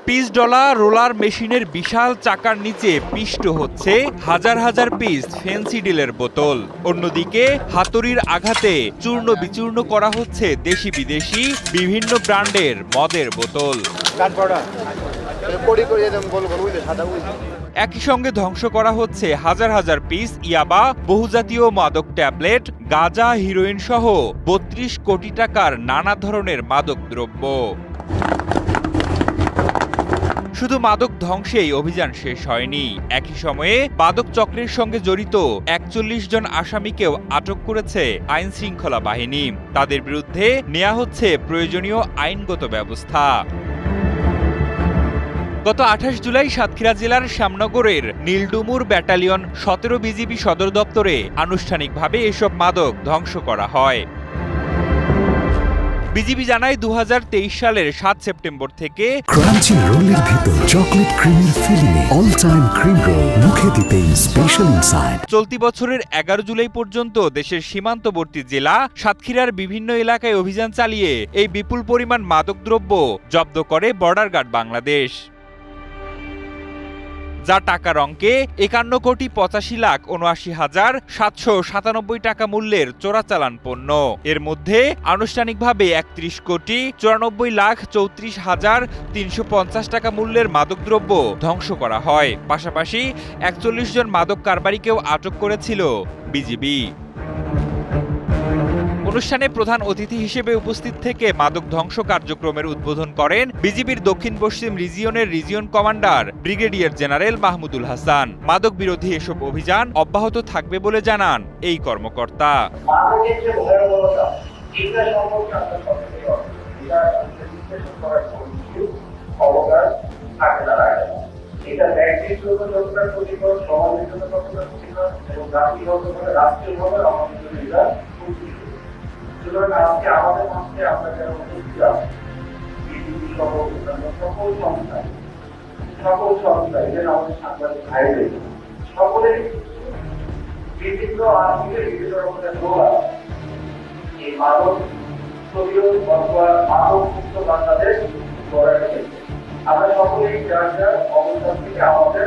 Pitch ডলা roller মেশিনের বিশাল চাকার নিচে পিষ্ট হচ্ছে হাজার হাজার পিস ফেন্সিডিলের বোতল। অন্যদিকে হাতুড়ির আঘাতে চূর্ণ বিচূর্ণ করা হচ্ছে দেশি বিদেশি বিভিন্ন ব্র্যান্ডের মদের বোতল। একই সঙ্গে ধ্বংস করা হচ্ছে হাজার হাজার পিস ইয়াবা, বহুজাতীয় মাদক ট্যাবলেট, গাঁজা, হিরোইন সহ ৩২ কোটি টাকার নানা ধরনের মাদক দ্রব্য। শুধু মাদক ধ্বংসেই অভিযান শেষ হয়নি, একই সময়ে মাদক চক্রের সঙ্গে জড়িত ৪১ জন আসামিকেও আটক করেছে আইন শৃঙ্খলা বাহিনী। তাদের বিরুদ্ধে নেওয়া হচ্ছে প্রয়োজনীয় আইনগত ব্যবস্থা। গত ২৮ জুলাই সাতক্ষীরা জেলার শ্যামনগরের নীলডুমুর ব্যাটালিয়ন ১৭ বিজিবি সদর দপ্তরে আনুষ্ঠানিকভাবে এসব মাদক ধ্বংস করা হয়। বিজিবি জানায় ২০২৩ সালের ৭ সেপ্টেম্বর থেকে ক্রাঞ্চি রোলের ভিতর চকলেট ক্রিমের filling all time cream roll মুখে দিতেই স্পেশাল ইনসাইড। চলতি বছরের ১১ জুলাই পর্যন্ত দেশের সীমান্তবর্তী জেলা সাতক্ষীরার বিভিন্ন এলাকায় অভিযান চালিয়ে এই বিপুল পরিমাণ মাদকদ্রব্য জব্দ করে বর্ডার গার্ড বাংলাদেশ, যা টাকার অঙ্কে ৫১,৮৫,৭৯,৭৯৭ টাকা মূল্যের চোরাচালান পণ্য। এর মধ্যে আনুষ্ঠানিকভাবে ৩১,94,৩৪,৩৫০ টাকা মূল্যের মাদকদ্রব্য ধ্বংস করা হয়। পাশাপাশি ৪১ জন মাদক কারবারিকেও আটক করেছিল বিজিবি। অনুষ্ঠানে প্রধান অতিথি হিসেবে উপস্থিত থেকে মাদক ধ্বংস কার্যক্রমের উদ্বোধন করেন বিজিবির দক্ষিণ পশ্চিম রিজিয়নের region commander brigadier general Mahmudul Hasan. মাদক বিরোধী এসব অভিযান অব্যাহত থাকবে বলে জানান এই কর্মকর্তা। আজকে আমাদের মধ্যে আমরা যারা উপস্থিত আছি বিজেপি সহ সকল সংস্থা এদের আমাদের সাংবাদিক ভাইদের সকলের বিভিন্ন আর্থিকের বিভিন্ন রকমের রোগ আছে। এই মাদক প্রতিরোধ অথবা মাদক মুক্ত বাংলাদেশ গড়ার ক্ষেত্রে আমরা সকলেই যার যার অবস্থান থেকে আমাদের